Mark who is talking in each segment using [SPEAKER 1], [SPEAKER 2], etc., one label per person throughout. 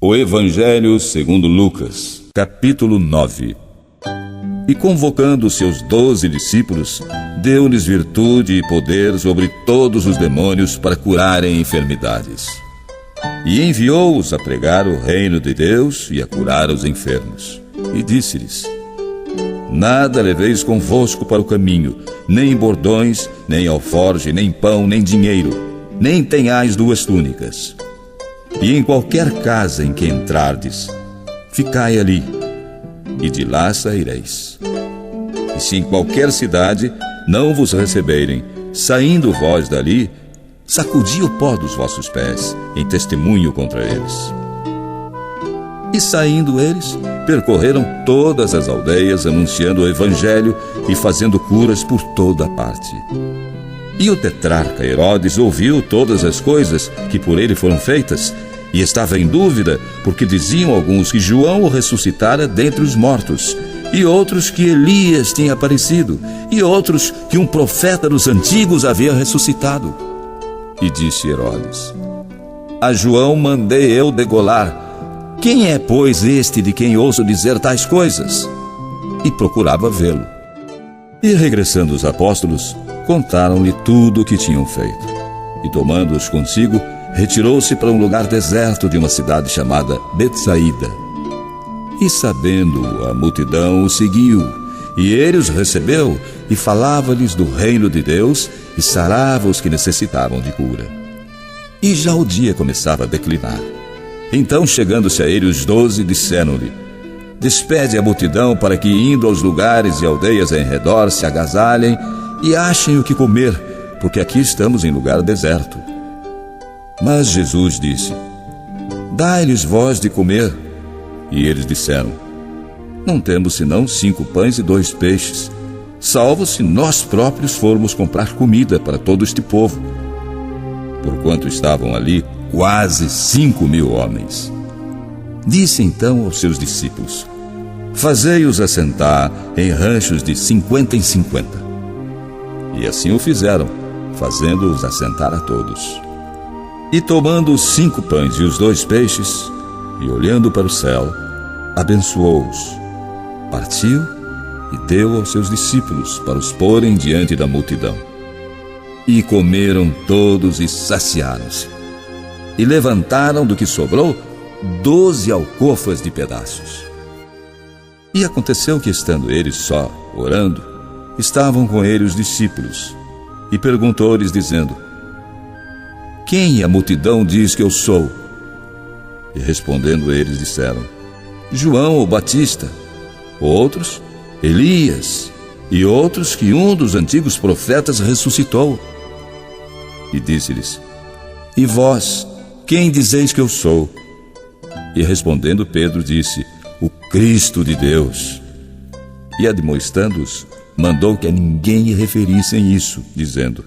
[SPEAKER 1] O Evangelho segundo Lucas, capítulo 9. E convocando os seus 12 discípulos, deu-lhes virtude e poder sobre todos os demônios para curarem enfermidades. E enviou-os a pregar o reino de Deus e a curar os enfermos. E disse-lhes: Nada leveis convosco para o caminho, nem bordões, nem alforje, nem pão, nem dinheiro, nem tenhais 2 túnicas. E em qualquer casa em que entrardes, ficai ali, e de lá saireis. E se em qualquer cidade não vos receberem, saindo vós dali, sacudi o pó dos vossos pés, em testemunho contra eles. E saindo eles, percorreram todas as aldeias, anunciando o Evangelho e fazendo curas por toda a parte. E o tetrarca Herodes ouviu todas as coisas que por ele foram feitas, e estava em dúvida, porque diziam alguns que João o ressuscitara dentre os mortos, e outros que Elias tinha aparecido, e outros que um profeta dos antigos havia ressuscitado. E disse Herodes: A João mandei eu degolar. Quem é, pois, este de quem ouço dizer tais coisas? E procurava vê-lo. E regressando os apóstolos, contaram-lhe tudo o que tinham feito. E tomando-os consigo, retirou-se para um lugar deserto de uma cidade chamada Betsaída. E sabendo a multidão o seguiu, e ele os recebeu, e falava-lhes do reino de Deus, e sarava os que necessitavam de cura. E já o dia começava a declinar. Então, chegando-se a ele os 12, disseram-lhe: Despede a multidão para que, indo aos lugares e aldeias em redor, se agasalhem e achem o que comer, porque aqui estamos em lugar deserto. Mas Jesus disse: Dai-lhes vós de comer. E eles disseram: Não temos senão 5 pães e 2 peixes, salvo se nós próprios formos comprar comida para todo este povo. Porquanto estavam ali quase 5.000 homens. Disse então aos seus discípulos: Fazei-os assentar em ranchos de 50 em 50. E assim o fizeram, fazendo-os assentar a todos. E tomando os 5 pães e os 2 peixes, e olhando para o céu, abençoou-os, partiu e deu aos seus discípulos para os porem diante da multidão. E comeram todos e saciaram-se. E levantaram do que sobrou 12 alcofas de pedaços. E aconteceu que, estando eles só, orando, estavam com ele os discípulos, e perguntou-lhes, dizendo: Quem a multidão diz que eu sou? E respondendo eles disseram: João o Batista, outros, Elias, e outros que um dos antigos profetas ressuscitou. E disse-lhes: E vós, quem dizeis que eu sou? E respondendo Pedro disse: O Cristo de Deus. E admoestando-os, mandou que a ninguém referissem isso, dizendo: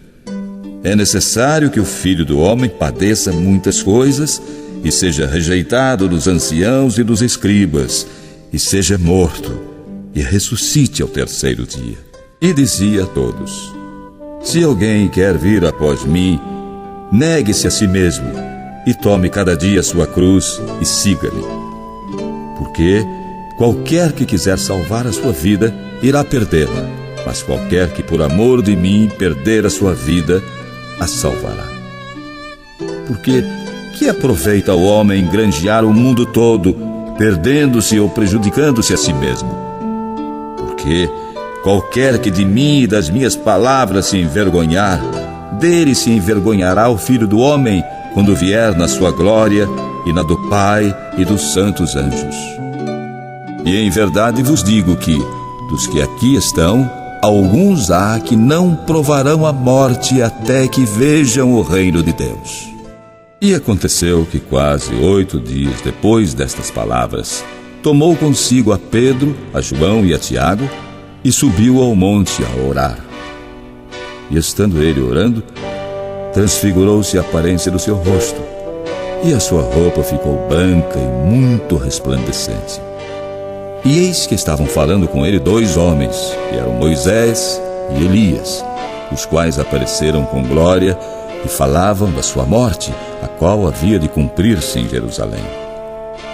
[SPEAKER 1] É necessário que o Filho do Homem padeça muitas coisas, e seja rejeitado dos anciãos e dos escribas, e seja morto, e ressuscite ao 3º dia. E dizia a todos: Se alguém quer vir após mim, negue-se a si mesmo, e tome cada dia sua cruz, e siga-me. Porque qualquer que quiser salvar a sua vida, irá perdê-la, mas qualquer que por amor de mim perder a sua vida, a salvará. Porque que aproveita o homem granjear o mundo todo, perdendo-se ou prejudicando-se a si mesmo? Porque qualquer que de mim e das minhas palavras se envergonhar, dele se envergonhará o Filho do Homem, quando vier na sua glória e na do Pai e dos santos anjos. E em verdade vos digo que, dos que aqui estão, alguns há que não provarão a morte até que vejam o reino de Deus. E aconteceu que quase 8 dias depois destas palavras, tomou consigo a Pedro, a João e a Tiago, e subiu ao monte a orar. E estando ele orando, transfigurou-se a aparência do seu rosto, e a sua roupa ficou branca e muito resplandecente. E eis que estavam falando com ele 2 homens, que eram Moisés e Elias, os quais apareceram com glória e falavam da sua morte, a qual havia de cumprir-se em Jerusalém.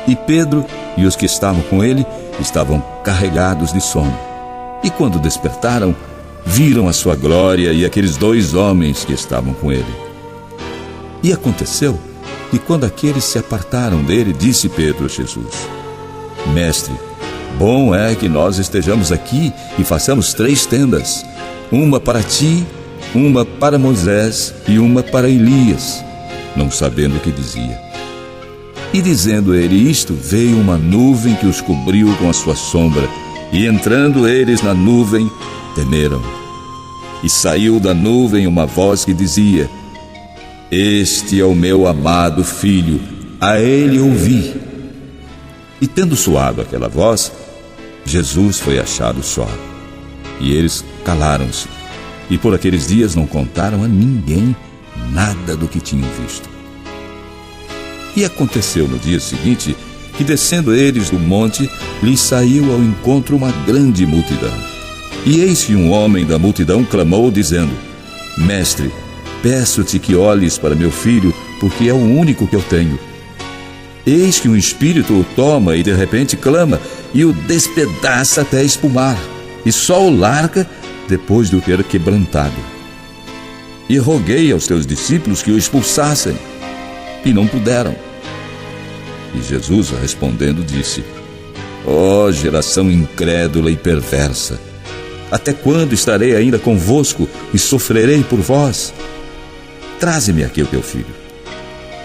[SPEAKER 1] E Pedro e os que estavam com ele estavam carregados de sono. E quando despertaram, viram a sua glória e aqueles 2 homens que estavam com ele. E aconteceu que quando aqueles se apartaram dele, disse Pedro a Jesus: Mestre, bom é que nós estejamos aqui e façamos 3 tendas, uma para ti, uma para Moisés e uma para Elias, não sabendo o que dizia. E dizendo ele isto, veio uma nuvem que os cobriu com a sua sombra, e entrando eles na nuvem, temeram. E saiu da nuvem uma voz que dizia: Este é o meu amado filho, a ele ouvi. E tendo soado aquela voz, Jesus foi achado só. E eles calaram-se, e por aqueles dias não contaram a ninguém nada do que tinham visto. E aconteceu no dia seguinte que, descendo eles do monte, lhes saiu ao encontro uma grande multidão. E eis que um homem da multidão clamou, dizendo: Mestre, peço-te que olhes para meu filho, porque é o único que eu tenho. Eis que um espírito o toma e de repente clama e o despedaça até espumar, e só o larga depois de o ter quebrantado. E roguei aos teus discípulos que o expulsassem, e não puderam. E Jesus, respondendo, disse: Ó geração incrédula e perversa, até quando estarei ainda convosco e sofrerei por vós? Traze-me aqui o teu filho.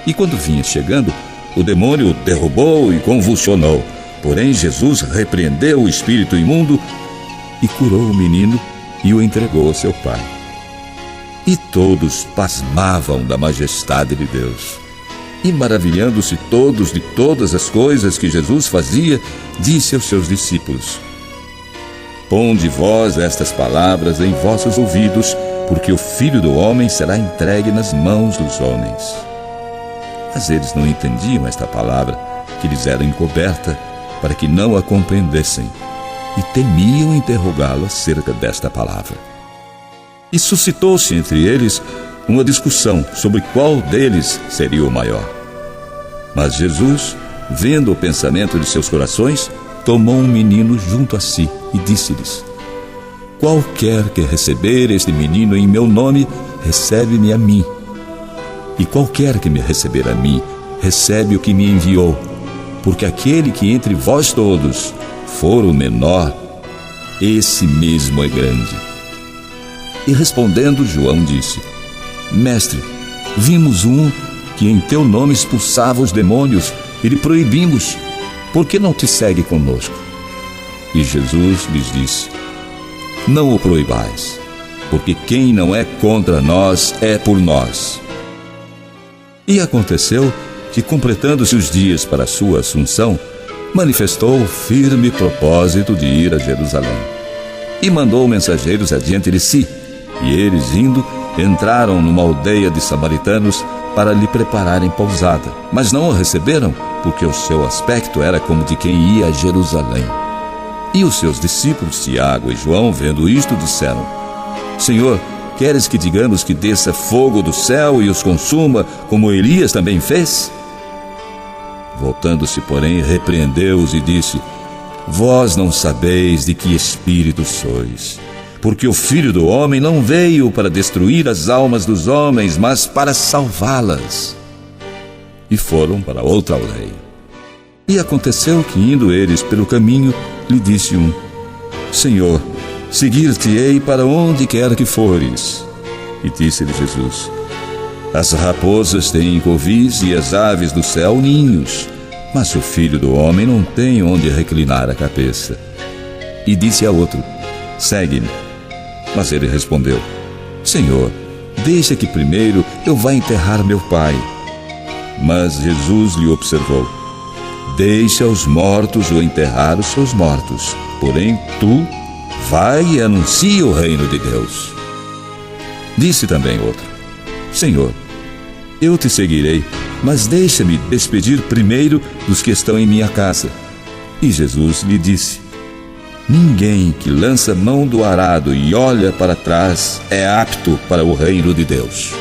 [SPEAKER 1] E quando vinha chegando, o demônio o derrubou e convulsionou. Porém Jesus repreendeu o espírito imundo e curou o menino e o entregou a seu pai. E todos pasmavam da majestade de Deus. E maravilhando-se todos de todas as coisas que Jesus fazia, disse aos seus discípulos: Ponde vós estas palavras em vossos ouvidos, porque o Filho do Homem será entregue nas mãos dos homens. Mas eles não entendiam esta palavra, que lhes era encoberta, para que não a compreendessem, e temiam interrogá-lo acerca desta palavra. E suscitou-se entre eles uma discussão sobre qual deles seria o maior. Mas Jesus, vendo o pensamento de seus corações, tomou um menino junto a si e disse-lhes: Qualquer que receber este menino em meu nome, recebe-me a mim. E qualquer que me receber a mim, recebe o que me enviou. Porque aquele que entre vós todos for o menor, esse mesmo é grande. E respondendo, João disse: Mestre, vimos um que em teu nome expulsava os demônios e lhe proibimos. Por que não te segue conosco? E Jesus lhes disse: Não o proibais, porque quem não é contra nós é por nós. E aconteceu que, completando-se os dias para a sua assunção, manifestou o firme propósito de ir a Jerusalém. E mandou mensageiros adiante de si, e eles, indo, entraram numa aldeia de samaritanos para lhe prepararem pousada. Mas não o receberam, porque o seu aspecto era como de quem ia a Jerusalém. E os seus discípulos, Tiago e João, vendo isto, disseram: Senhor, queres que digamos que desça fogo do céu e os consuma, como Elias também fez? Voltando-se, porém, repreendeu-os e disse: Vós não sabeis de que espírito sois, porque o Filho do Homem não veio para destruir as almas dos homens, mas para salvá-las. E foram para outra aldeia. E aconteceu que, indo eles pelo caminho, lhe disse um: Senhor, seguir-te-ei para onde quer que fores. E disse-lhe Jesus: As raposas têm covis e as aves do céu ninhos, mas o Filho do Homem não tem onde reclinar a cabeça. E disse a outro: Segue-me. Mas ele respondeu: Senhor, deixa que primeiro eu vá enterrar meu pai. Mas Jesus lhe observou: Deixa os mortos o enterrar os seus mortos, porém tu vai e anuncia o reino de Deus. Disse também outro: Senhor, eu te seguirei, mas deixa-me despedir primeiro dos que estão em minha casa. E Jesus lhe disse: Ninguém que lança mão do arado e olha para trás é apto para o reino de Deus.